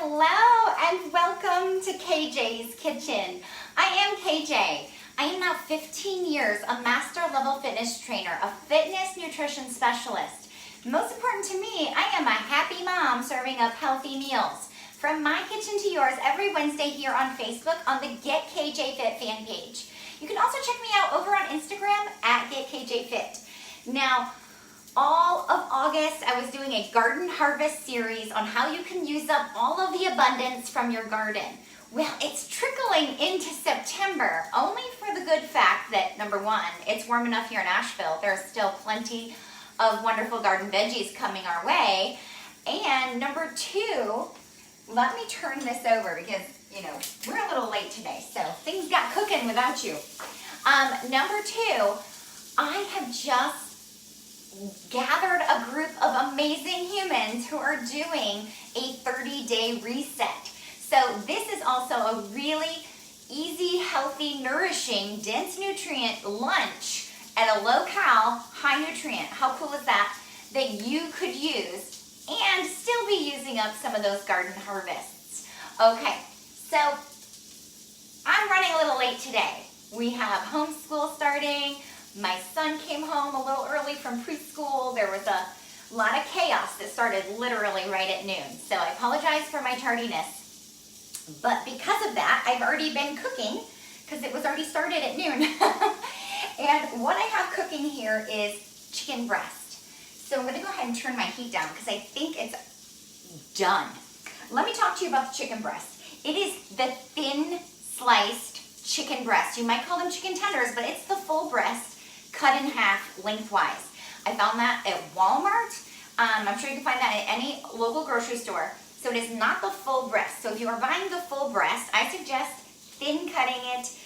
Hello and welcome to KJ's Kitchen. I am KJ. I am now 15 years a master level fitness trainer, a fitness nutrition specialist. Most important to me, I am a happy mom serving up healthy meals. From my kitchen to yours every Wednesday here on Facebook on the Get KJ Fit fan page. You can also check me out over on Instagram at Get KJ Fit. Now, all of August, I was doing a garden harvest series on how you can use up all of the abundance from your garden. Well, it's trickling into September, only for the good fact that, number one, it's warm enough here in Asheville. There's still plenty of wonderful garden veggies coming our way. And number two, let me turn this over because, we're a little late today, so things got cooking without you. Number two, I have just gathered a group of amazing humans who are doing a 30-day reset. So this is also a really easy, healthy, nourishing, dense nutrient lunch at a low-cal, high-nutrient. How cool is that? That you could use and still be using up some of those garden harvests. Okay, so I'm running a little late today. We have homeschool starting. My son came home a little early from preschool. There was a lot of chaos that started literally right at noon. So I apologize for my tardiness. But because of that, I've already been cooking because it was already started at noon. And what I have cooking here is chicken breast. So I'm going to go ahead and turn my heat down because I think it's done. Let me talk to you about the chicken breast. It is the thin sliced chicken breast. You might call them chicken tenders, but it's the full breast cut in half lengthwise. I found that at Walmart. I'm sure you can find that at any local grocery store. So it is not the full breast. So if you are buying the full breast, I suggest thin cutting it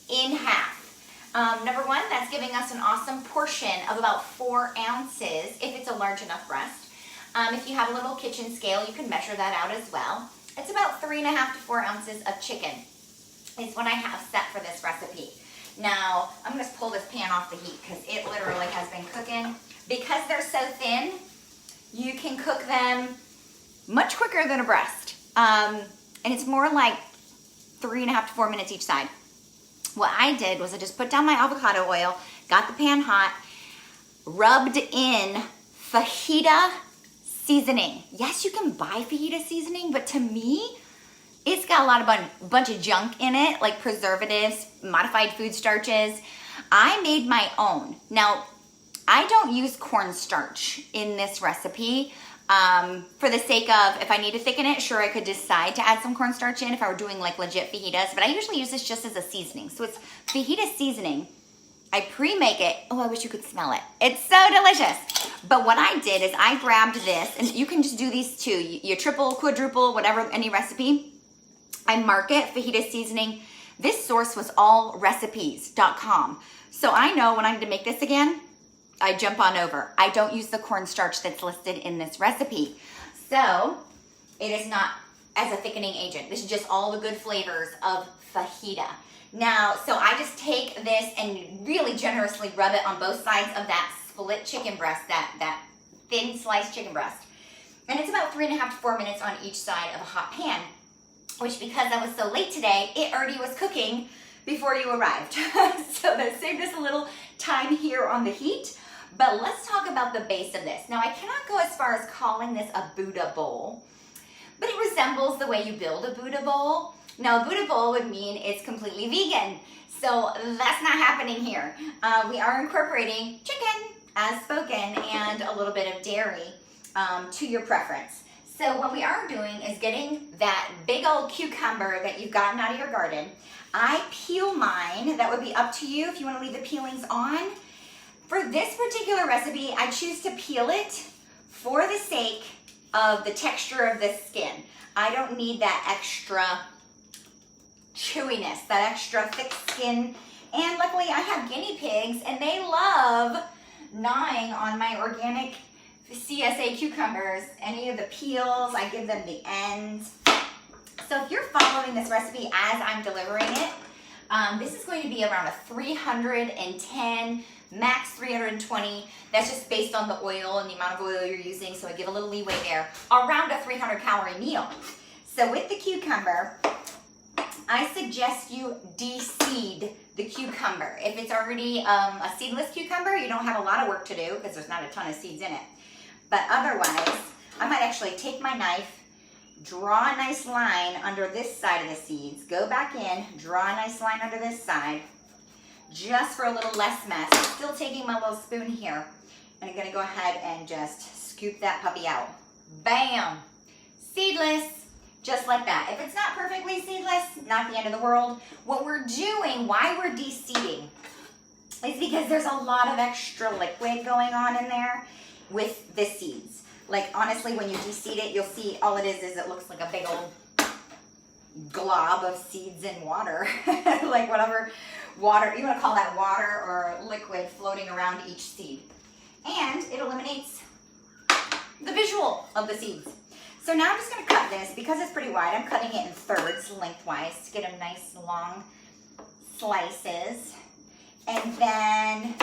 in half. Number one, that's giving us an awesome portion of about 4 ounces if it's a large enough breast. If you have a little kitchen scale, you can measure that out as well. It's about 3.5 to 4 ounces of chicken is what I have set for this recipe. Now, I'm going to pull this pan off the heat because it literally has been cooking. Because they're so thin, you can cook them much quicker than a breast. And it's more like 3.5 to 4 minutes each side. What I did was I just put down my avocado oil, got the pan hot, rubbed in fajita seasoning. Yes, you can buy fajita seasoning, but to me, it's got a lot of bunch of junk in it, like preservatives, modified food starches. I made my own. Now, I don't use cornstarch in this recipe for the sake of if I need to thicken it, sure, I could decide to add some cornstarch in if I were doing like legit fajitas, but I usually use this just as a seasoning. So it's fajita seasoning. I pre-make it. Oh, I wish you could smell it. It's so delicious. But what I did is I grabbed this, and you can just do these too. You triple, quadruple, whatever, any recipe. I mark it, fajita seasoning. This source was allrecipes.com. So I know when I need to make this again, I jump on over. I don't use the cornstarch that's listed in this recipe. So it is not as a thickening agent. This is just all the good flavors of fajita. Now, so I just take this and really generously rub it on both sides of that split chicken breast, that thin sliced chicken breast. And it's about 3.5 to 4 minutes on each side of a hot pan, which because I was so late today, it already was cooking before you arrived. So that saved us a little time here on the heat. But let's talk about the base of this. Now, I cannot go as far as calling this a Buddha bowl, but it resembles the way you build a Buddha bowl. Now, a Buddha bowl would mean it's completely vegan. So that's not happening here. We are incorporating chicken as spoken and a little bit of dairy to your preference. So what we are doing is getting that big old cucumber that you've gotten out of your garden. I peel mine. That would be up to you if you want to leave the peelings on. For this particular recipe, I choose to peel it for the sake of the texture of the skin. I don't need that extra chewiness, that extra thick skin. And luckily I have guinea pigs and they love gnawing on my organic CSA cucumbers. Any of the peels, I give them the ends. So if you're following this recipe as I'm delivering it, this is going to be around a 310, max 320. That's just based on the oil and the amount of oil you're using, so I give a little leeway there. Around a 300 calorie meal. So So with the cucumber, I suggest you de-seed the cucumber. If it's already a seedless cucumber, you don't have a lot of work to do because there's not a ton of seeds in it. But otherwise, I might actually take my knife, draw a nice line under this side of the seeds, go back in, draw a nice line under this side, just for a little less mess. Still taking my little spoon here, and I'm gonna go ahead and just scoop that puppy out. Bam! Seedless, just like that. If it's not perfectly seedless, not the end of the world. What we're doing, why we're de-seeding, is because there's a lot of extra liquid going on in there with the seeds. Like honestly, when you de-seed it, you'll see all it is it looks like a big old glob of seeds and water. Like whatever water, you want to call that water or liquid floating around each seed. And it eliminates the visual of the seeds. So now I'm just going to cut this, because it's pretty wide, I'm cutting it in thirds lengthwise to get them nice long slices. And then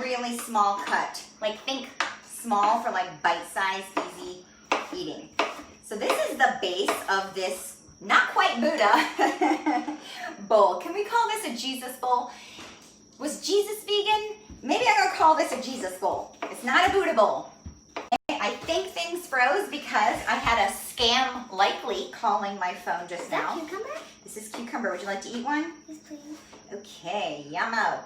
really small cut. Like think small for like bite-sized, easy eating. So this is the base of this not quite Buddha bowl. Can we call this a Jesus bowl? Was Jesus vegan? Maybe I'm going to call this a Jesus bowl. It's not a Buddha bowl. I think things froze because I had a scam likely calling my phone just now. Is that cucumber? This is cucumber. Would you like to eat one? Yes, please. Okay, yummo.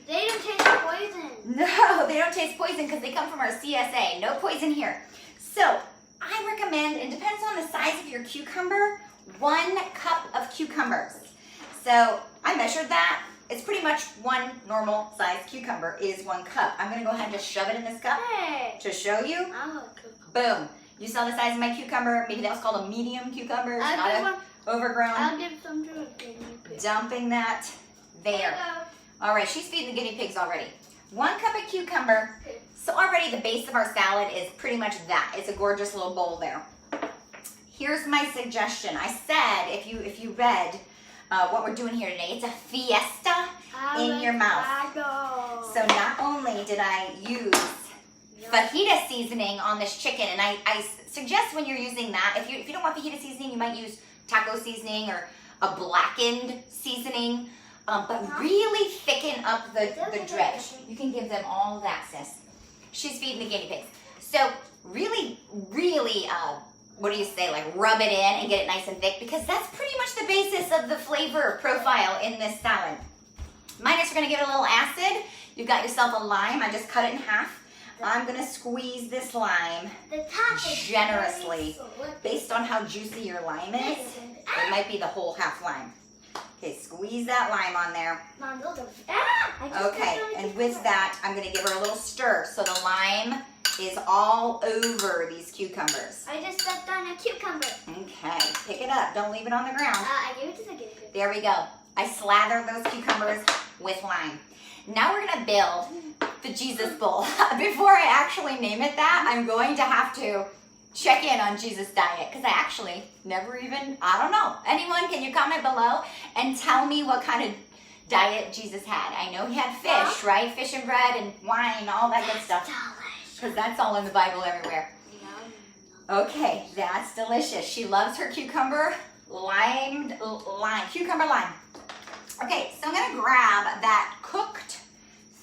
They don't taste poison. No, they don't taste poison because they come from our CSA. No poison here. So I recommend, it depends on the size of your cucumber, 1 cup of cucumbers. So I measured that. It's pretty much one normal size cucumber is 1 cup. I'm going to go ahead and just shove it in this cup to show you. I'm a cucumber. Boom. You saw the size of my cucumber. Maybe that was called a medium cucumber. It's not a overgrown. I'll give some to a guinea pig. Dumping that there. All right, she's feeding the guinea pigs already. 1 cup of cucumber. So already the base of our salad is pretty much that. It's a gorgeous little bowl there. Here's my suggestion. I said if you read what we're doing here today, it's a fiesta in your mouth. So not only did I use fajita seasoning on this chicken, and I suggest when you're using that, if you don't want fajita seasoning, you might use taco seasoning or a blackened seasoning, but really thicken up the dredge. You can give them all that, sis. She's feeding the guinea pigs. So really, really, what do you say, like rub it in and get it nice and thick, because that's pretty much the basis of the flavor profile in this salad. Minus, we're gonna give it a little acid. You've got yourself a lime. I just cut it in half. I'm gonna squeeze this lime generously. Based on how juicy your lime is, it might be the whole half lime. Okay, squeeze that lime on there. Okay, and with that, I'm gonna give her a little stir so the lime is all over these cucumbers. I just stepped on a cucumber. Okay, pick it up. Don't leave it on the ground. I gave it to the guinea pig. There we go. I slathered those cucumbers with lime. Now we're gonna build the Jesus bowl. Before I actually name it that, I'm going to have to check in on Jesus' diet, because I actually never even, I don't know. Anyone, can you comment below and tell me what kind of diet Jesus had? I know he had fish, right? Fish and bread and wine, all that good stuff. Because that's all in the Bible everywhere. Okay, that's delicious. She loves her cucumber lime. Okay, so I'm gonna grab that cooked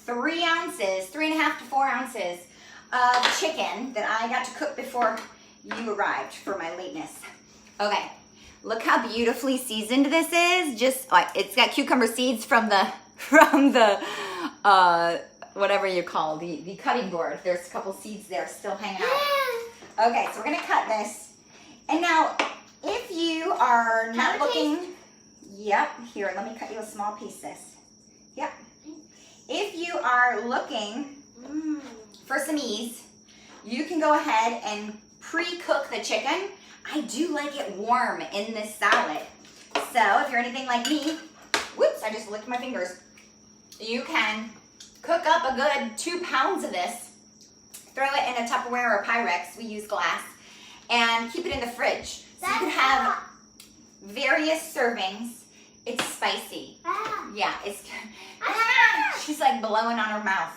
3 ounces, 3.5 to 4 ounces of chicken that I got to cook before you arrived for my lateness. Okay, look how beautifully seasoned this is. Just like it's got cucumber seeds from the whatever you call the cutting board. There's a couple seeds there still hanging out. Okay, so we're gonna cut this. And now, if you are not looking, yep, here, let me cut you a small piece, sis. Yep. If you are looking for some ease, you can go ahead and pre-cook the chicken. I do like it warm in this salad. So if you're anything like me, whoops, I just licked my fingers. You can cook up a good 2 pounds of this, throw it in a Tupperware or a Pyrex, we use glass, and keep it in the fridge. So you can have various servings. It's spicy. Yeah, it's, she's like blowing on her mouth.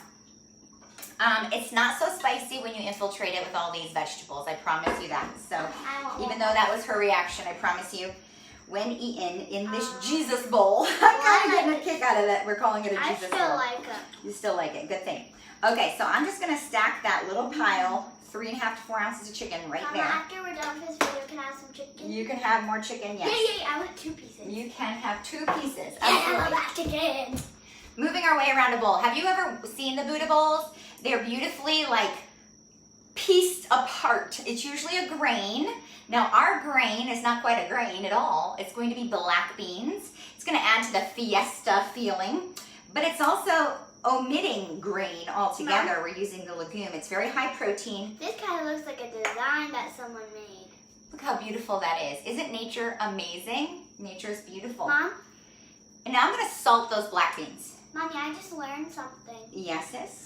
It's not so spicy when you infiltrate it with all these vegetables, I promise you that. So even though that was her reaction, I promise you. When eaten in this Jesus bowl. I'm kind of getting a kick out of it. We're calling it a Jesus bowl. I still like it. You still like it. Good thing. Okay, so I'm just going to stack that little pile, 3.5 to 4 ounces of chicken right Mama, there. after we're done with this video, can I have some chicken? You can have more chicken, yes. Yeah, I want 2 pieces. You can have 2 pieces. I love Absolutely. that chicken. Moving our way around a bowl. Have you ever seen the Buddha bowls? They're beautifully like pieced apart. It's usually a grain. Now our grain is not quite a grain at all. It's going to be black beans. It's going to add to the fiesta feeling, but it's also omitting grain altogether. Mom. We're using the legume. It's very high protein. This kind of looks like a design that someone made. Look how beautiful that is. Isn't nature amazing? Nature is beautiful. Mom? And now I'm going to salt those black beans. Mommy, I just learned something. Yes, sis?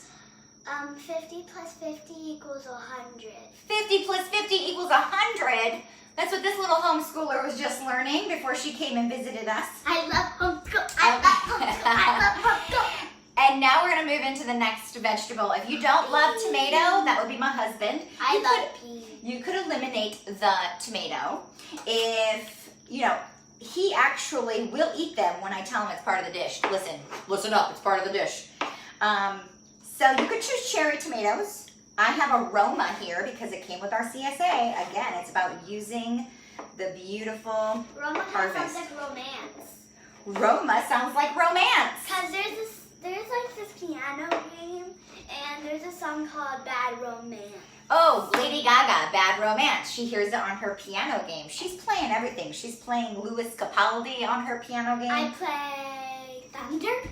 50 plus 50 equals 100. 50 plus 50 equals 100. That's what this little homeschooler was just learning before she came and visited us. I love homeschool. I love homeschool. I love homeschool. And now we're going to move into the next vegetable. If you don't love tomato, that would be my husband. I love peas. You could eliminate the tomato if, he actually will eat them when I tell him it's part of the dish. Listen up, it's part of the dish. So you could choose cherry tomatoes. I have Aroma here because it came with our CSA. Again, it's about using the beautiful Roma harvest. sounds like romance. Roma sounds like romance. Cause there's like this piano game, and there's a song called Bad Romance. Oh, Lady Gaga, Bad Romance. She hears it on her piano game. She's playing everything. She's playing Louis Capaldi on her piano game. I play Thunder.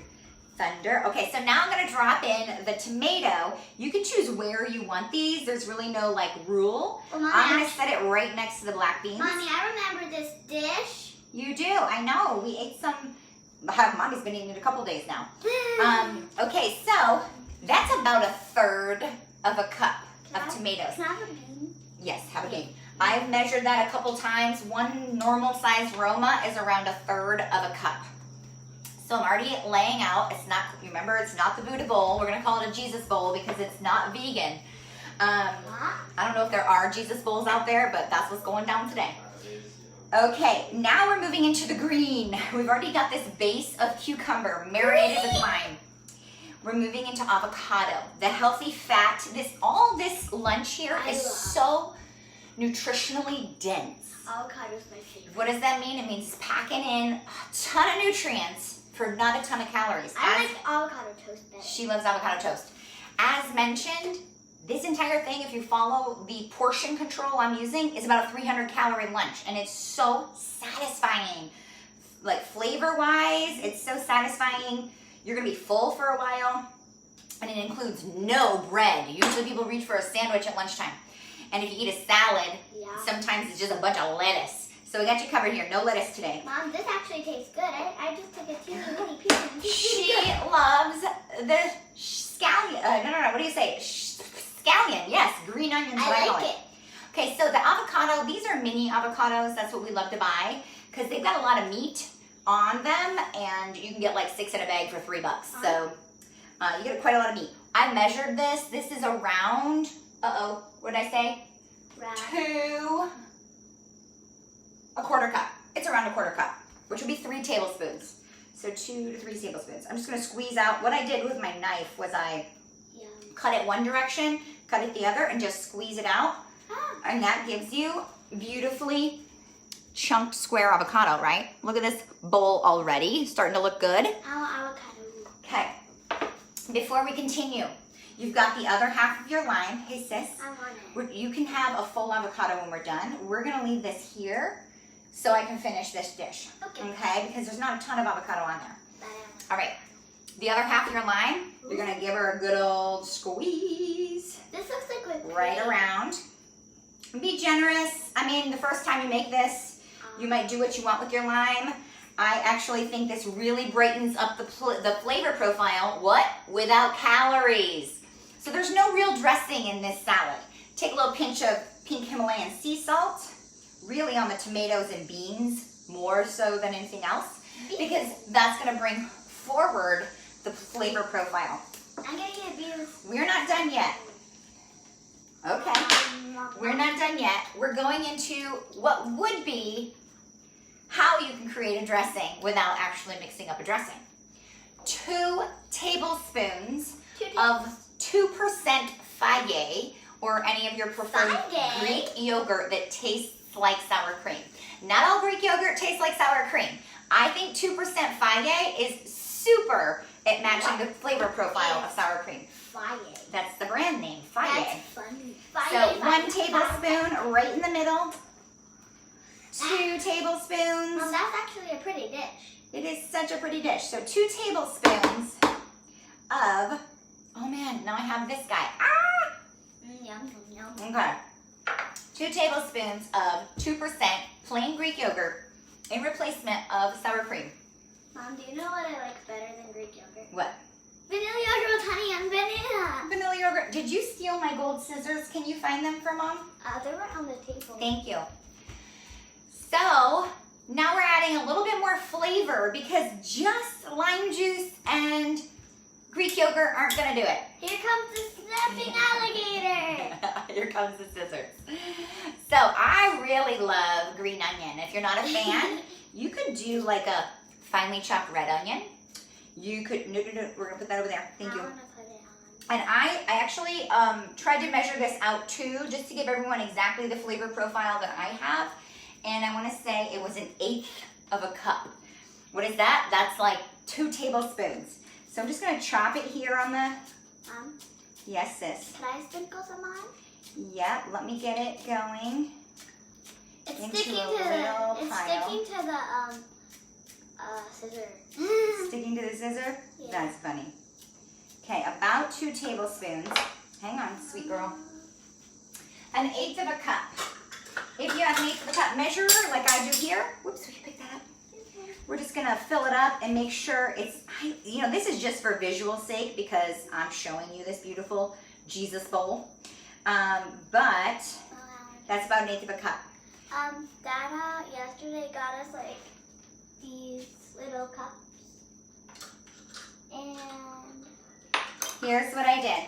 Thunder. Okay, so now I'm going to drop in the tomato. You can choose where you want these. There's really no rule. Well, Mommy, I'm going to set it right next to the black beans. Mommy, I remember this dish. You do. I know. We ate some. Mommy's been eating it a couple days now. Okay, so that's about 1/3 of a cup of tomatoes. Can I have a bean? Yes, have a game. I've measured that a couple times. One normal size Roma is around 1/3 of a cup. So I'm already laying out. It's not, remember, it's not the Buddha bowl. We're going to call it a Jesus bowl because it's not vegan. I don't know if there are Jesus bowls out there, but that's what's going down today. Okay, now we're moving into the green. We've already got this base of cucumber marinated with lime. We're moving into avocado. The healthy fat, all this lunch here is so nutritionally dense. Avocado's my favorite. What does that mean? It means packing in a ton of nutrients for not a ton of calories. I like avocado toast better. She loves avocado toast. As mentioned, this entire thing, if you follow the portion control I'm using, is about a 300-calorie lunch, and it's so satisfying. Flavor-wise, it's so satisfying. You're gonna be full for a while, and it includes no bread. Usually people reach for a sandwich at lunchtime. And if you eat a salad, sometimes it's just a bunch of lettuce. So we got you covered here. No lettuce today. Mom, this actually tastes good. I just took a teeny piece. She loves the scallion. What do you say? Scallion. Yes, green onions. I like it. Okay, so the avocado, these are mini avocados. That's what we love to buy because they've got a lot of meat on them, and you can get 6 in a bag for $3. So you get quite a lot of meat. I measured this. This is around, what did I say? Round. 1/4 cup. It's around 1/4 cup, which would be 3 tablespoons. So 2 to 3 tablespoons. I'm just going to squeeze out. What I did with my knife was I cut it one direction, cut it the other, and just squeeze it out. And that gives you beautifully chunked square avocado, right? Look at this bowl already. Starting to look good. Avocado. Okay. Before we continue, you've got the other half of your lime. Hey, sis. I want it. You can have a full avocado when we're done. We're going to leave this here so I can finish this dish. Okay? Because there's not a ton of avocado on there. All right. The other half of your lime, you're going to give her a good old squeeze. This looks like whipped cream. Right around. Be generous. I mean, the first time you make this, you might do what you want with your lime. I actually think this really brightens up the flavor profile. What? Without calories. So there's no real dressing in this salad. Take a little pinch of pink Himalayan sea salt, really on the tomatoes and beans, more so than anything else, because that's going to bring forward the flavor profile. I'm going to get abused. We're not done yet. Okay. We're not done yet. We're going into what would be how you can create a dressing without actually mixing up a dressing. 2 tablespoons of 2% Fage, or any of your preferred Fage? Greek yogurt that tastes like sour cream. Not all Greek yogurt tastes like sour cream. I think 2% Fage is super at matching the flavor profile of sour cream. Fire. That's the brand name, Fage. That's funny. So 1 tablespoon right in the middle. 2 tablespoons. Mom, that's actually a pretty dish. It is such a pretty dish. So 2 tablespoons of, oh man, now I have this guy. Ah! Yum, yum, yum. Okay. 2 tablespoons of 2% plain Greek yogurt in replacement of sour cream. Mom, do you know what I like better than Greek yogurt? What? Vanilla yogurt with honey and banana. Vanilla yogurt. Did you steal my gold scissors? Can you find them for Mom? They were on the table. Thank you. So now we're adding a little bit more flavor because just lime juice and Greek yogurt aren't gonna do it. Here comes the snapping alligator. Here comes the scissors. So I really love green onion. If you're not a fan, you could do like a finely chopped red onion. You could, no, we're gonna put that over there. Thank you. I want to put it on. And I actually tried to measure this out too, just to give everyone exactly the flavor profile that I have. And I want to say it was 1/8 of a cup. What is that? That's like 2 tablespoons. So I'm just going to chop it here on the, yes sis. Can I sprinkle some on? Yeah, let me get it going. It's Into sticking a to little the. It's pile. sticking to the scissor. Sticking to the scissor? Yeah. That's funny. Okay, about 2 tablespoons. Hang on, sweet girl. 1/8 of a cup. If you have 1/8 of a cup measurer like I do here, whoops, will you pick that up? We're just gonna fill it up and make sure it's, you know, this is just for visual sake because I'm showing you this beautiful Jesus bowl. But that's about 1/8 of a cup. Dada yesterday got us like these little cups, and Here's what I did.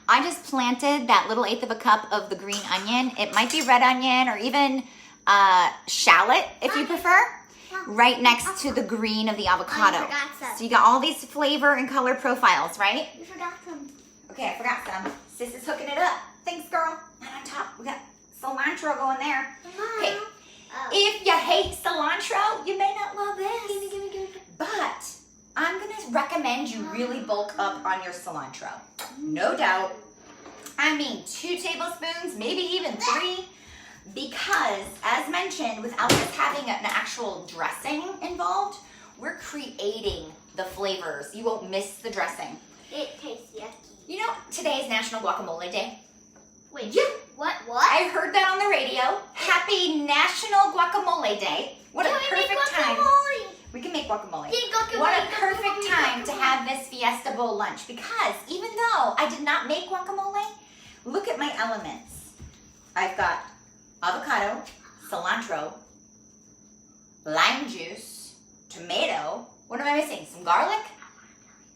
I just planted that little 1/8 of a cup of the green onion. It might be red onion or even shallot if you prefer, right next to the green of the avocado. I forgot some. So you got all these flavor and color profiles, right? You forgot some. Okay, I forgot some. Sis is hooking it up. Thanks, girl. And on top, we got cilantro going there. Okay. If you hate cilantro, you may not love this. Gimme. But I'm going to recommend you really bulk up on your cilantro. No doubt. I mean, 2 tablespoons, maybe even 3. Because, as mentioned, without us having an actual dressing involved, we're creating the flavors. You won't miss the dressing. It tastes yucky. You know, today is National Guacamole Day. Wait. Yeah. What? I heard that on the radio. Happy National Guacamole Day. What a perfect time. We can make guacamole. What a perfect time to have this Fiesta Bowl lunch. Because even though I did not make guacamole, look at my elements. I've got avocado, cilantro, lime juice, tomato. What am I missing? Some garlic?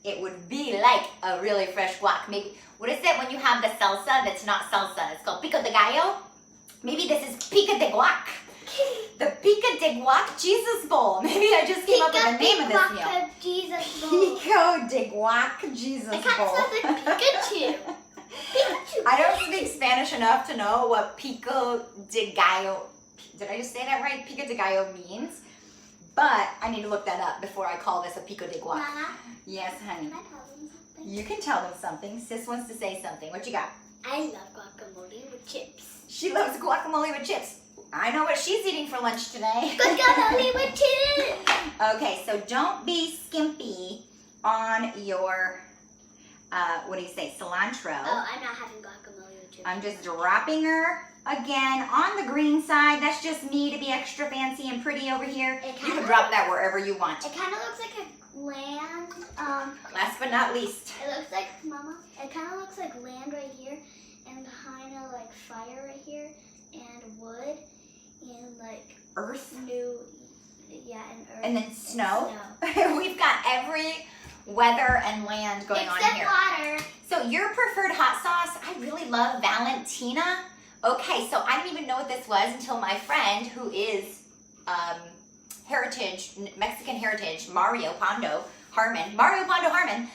It would be like a really fresh guac. Maybe, what is it when you have the salsa that's not salsa? It's called pico de gallo. Maybe this is pico de guac. The pico de guac Jesus Bowl. Maybe I just came up with the name of this meal. Jesus Bowl. Pico de guac Jesus It Bowl. kind of sounds like Pikachu. Pikachu. I don't speak Spanish enough to know what pico de gallo, did I just say that right? Pico de gallo means. But I need to look that up before I call this a pico de guac. Mama, Yes, honey. can I tell them something? You can tell them something. Sis wants to say something. What you got? I love guacamole with chips. She loves guacamole with chips. I know what she's eating for lunch today. Guacamole with chips. Okay, so don't be skimpy on your, what do you say, cilantro. Oh, I'm not having guacamole with chips. I'm just dropping her again on the green side. That's just me to be extra fancy and pretty over here. It You kinda can drop looks- that wherever you want. It kind of looks like a land. Last but not least. It looks like, Mama, it kind of looks like land right here, and kind of like fire right here, and wood, and like Earth. and earth. And then snow. We've got every weather and land going on Except here. water. So So your preferred hot sauce, I really love Valentina. Okay, so I didn't even know what this was until my friend who is Mexican heritage, Mario Pondo Harmon,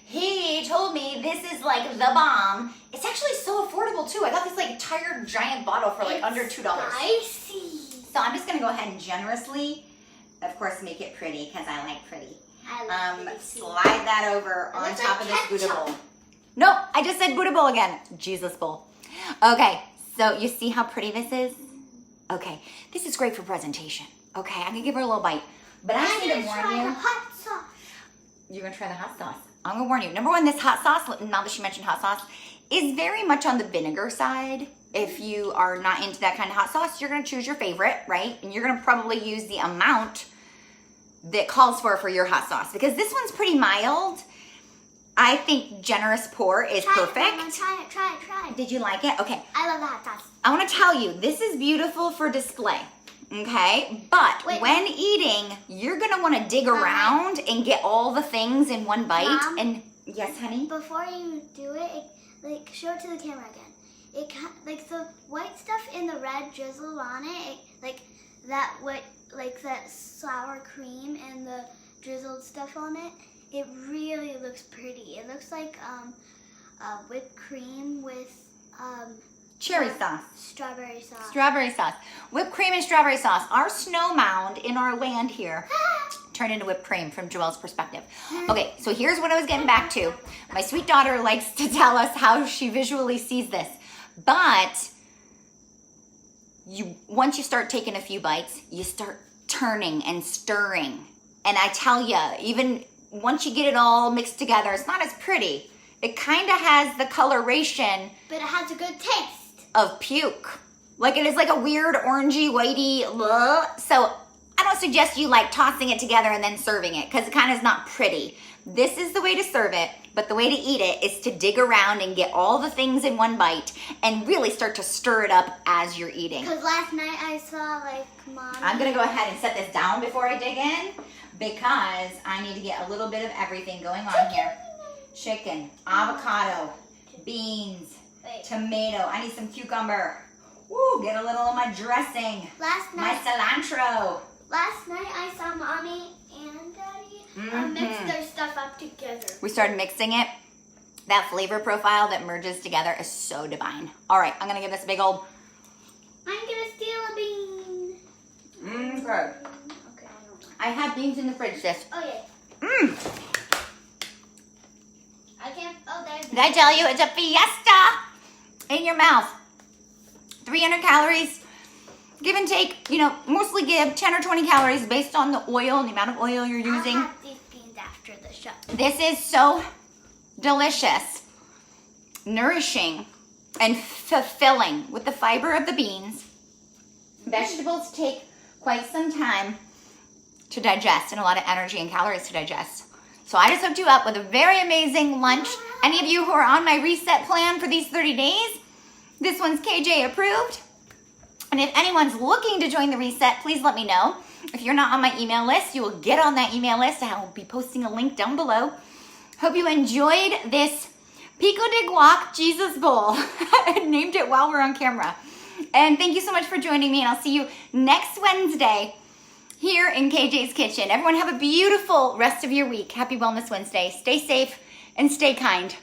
he told me this is like the bomb. It's actually so affordable too. I got this like tired giant bottle for like under $2. Spicy. So I'm just gonna go ahead and generously, of course, make it pretty because I like pretty. I like Slide that over on looks top like of this Buddha ketchup. bowl. Nope, I just said Buddha bowl again. Jesus bowl. Okay, so you see how pretty this is? Okay, this is great for presentation. Okay, I'm gonna give her a little bite. But I need to warn try you. the hot sauce. You're gonna try the hot sauce. I'm gonna warn you. Number one, this hot sauce, now that she mentioned hot sauce, is very much on the vinegar side. If you are not into that kind of hot sauce, you're gonna choose your favorite, right? And you're gonna probably use the amount that calls for your hot sauce because this one's pretty mild. I think generous pour is perfect. Try it. Did you like it? Okay. I love the hot sauce. I want to tell you, this is beautiful for display. Okay, but Wait. when eating, you're gonna want to dig around and get all the things in one bite. Mom? And yes, honey. Before you do it, like show it to the camera again. It like the white stuff in the red drizzle on it, like that sour cream and the drizzled stuff on it. It really looks pretty. It looks like whipped cream with Cherry sauce. strawberry sauce. Strawberry sauce. Whipped cream and strawberry sauce. Our snow mound in our land here turned into whipped cream from Joelle's perspective. Okay, so here's what I was getting back to. My sweet daughter likes to tell us how she visually sees this. But once you start taking a few bites, you start turning and stirring. And I tell you, even once you get it all mixed together, it's not as pretty. It kind of has the coloration But it has a good taste. of puke. Like it is like a weird orangey, whitey, so I don't suggest you like tossing it together and then serving it because it kind of is not pretty. This is the way to serve it, but the way to eat it is to dig around and get all the things in one bite and really start to stir it up as you're eating. Because last night I saw like Mommy. I'm gonna go ahead and set this down before I dig in because I need to get a little bit of everything going on here. Chicken, avocado, beans, tomato. I need some cucumber. Woo, get a little of my dressing. Last My night cilantro. I saw Mommy and Daddy mix their stuff up together. We started mixing it. That flavor profile that merges together is so divine. All right, I'm gonna give this a big old. I'm gonna steal a bean. Okay. Okay, I don't know. I have beans in the fridge, sis. Oh yeah. I can't. Oh, there's. Did I tell you it's a fiesta in your mouth? 300 calories, give and take. Mostly give 10 or 20 calories based on the oil and the amount of oil you're using. I'll have these beans after the show. This is so delicious, nourishing, and fulfilling with the fiber of the beans. Vegetables take quite some time to digest and a lot of energy and calories to digest. So I just hooked you up with a very amazing lunch. Any of you who are on my reset plan for these 30 days, this one's KJ approved. And if anyone's looking to join the reset, please let me know. If you're not on my email list, you will get on that email list. I will be posting a link down below. Hope you enjoyed this Pico de Guac Jesus Bowl. I named it while we're on camera. And thank you so much for joining me, and I'll see you next Wednesday here in KJ's Kitchen. Everyone have a beautiful rest of your week. Happy Wellness Wednesday. Stay safe and stay kind.